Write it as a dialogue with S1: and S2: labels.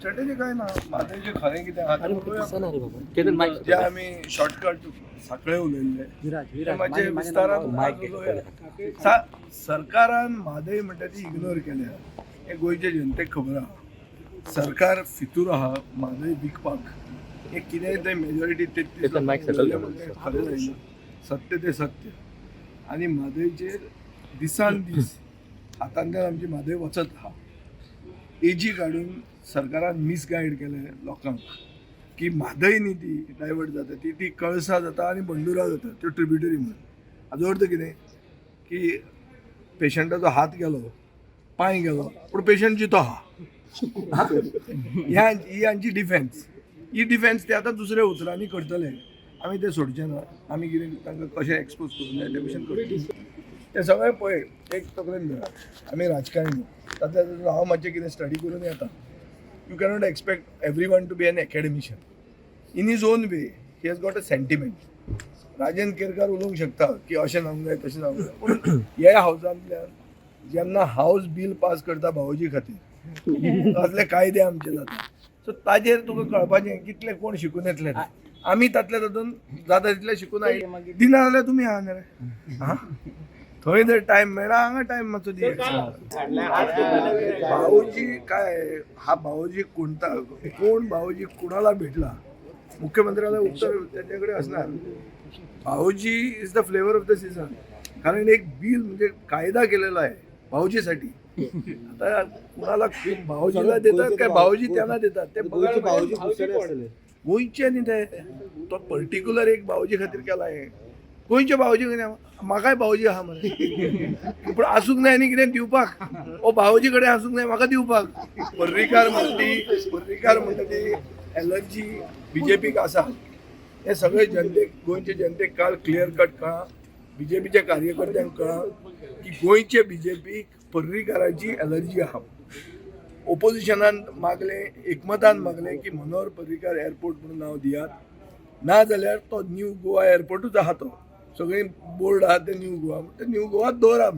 S1: strategy काय ना म्हादयचे खरें कितें आहा जे आमी शॉर्टकट साखळे उलयल्ले मातशे विस्तारान सरकारान म्हादय म्हणटा ती इग्नोर केल्या हे गोंयचे जनतेक खबर आहा सरकार फितूर आहा म्हादय विकपाक हे कितेंय ते मेजॉरिटी खरें जायना सत्य ते सत्य आनी म्हादयचेर दिसान दीस हातांतल्यान आमची म्हादय वचत आहा एजी काडून सरकारान मिसगायड केले लोकांक की म्हादय न्ही ती डायवर्ट जाता ती कळसा जाता आनी बंडुरा जाता त्यो ट्रिब्युटरी म्हणून हाजो अर्थ कितें की पेशंटाचो हात गेलो पांय गेलो पूण पेशंट जितो आहा ही हांची डिफेन्स ही डिफेन्स ते आतां दुसऱ्या उतरांनी करतले आमी ते सोडचे ना आमी कितें तांकां कशें एक्सपोज करूं जाय ते भशेन करतले ते सगळें पळय एक तकलेन धरा आमी राजकारणी तातूंत हांव मातशें कितें स्टडी करून येता you cannot expect every one to be an academician in his own way he has got a sentiment Rajendra Kerkar उलोवंक शकता की अशें जावंक जाय तशें जावंक जाय पूण ह्या हावजांतल्यान जेन्ना हावस बील पास करता भावोजी खातीर असले कायदे आमचे जाता सो ताजेर तुका कळपाचें कितले कोण शिकून येतले आमी तातले तातूंत जाता तितले शिकून दिना जाल्यार तुमी आहा रे हां थंय जर टायम मेळ्ळा हांगा टायम मातसो दी भाऊजी काय हा भाऊजी कोणता कोण भाऊजी कुणाला भेटला मुख्यमंत्र्याला उत्तर त्याच्याकडे असणार भाऊजी is the flavour of the season कारण एक बिल म्हणजे कायदा केलेला आहे भाऊजीसाठी आता कुणाला भाऊजीला देतात काय भाऊजी त्यांना देतात ते गोंयचे न्ही ते तो पर्टिक्युलर एक भाऊजी खातीर केला आहे गोंयचे भाऊजी कितें म्हाकाय भाऊजी आहा मरे पूण आसूंक जाय न्ही कितें दिवपाक ओ भाऊजी कडेन आसूंक जाय म्हाका दिवपाक पर्रीकार म्हणटा ती एलर्जी बीजेपीक आसा हे सगळे जनतेक गोंयचे जनतेक काल क्लियर कट कळ्ळा बीजेपीच्या कार्यकर्त्यांक कळ्ळा की गोंयचे बीजेपीक पर्रीकाराची एलर्जी आहा ओपोजिशनान मागले एकमतान मागले की मनोहर पर्रीकार एअरपोर्ट म्हणून नांव दियात ना जाल्यार तो न्यू गोवा एअरपोर्टूच आहा तो सगळे बोर्ड आहा ते न्यू गोवा दवरा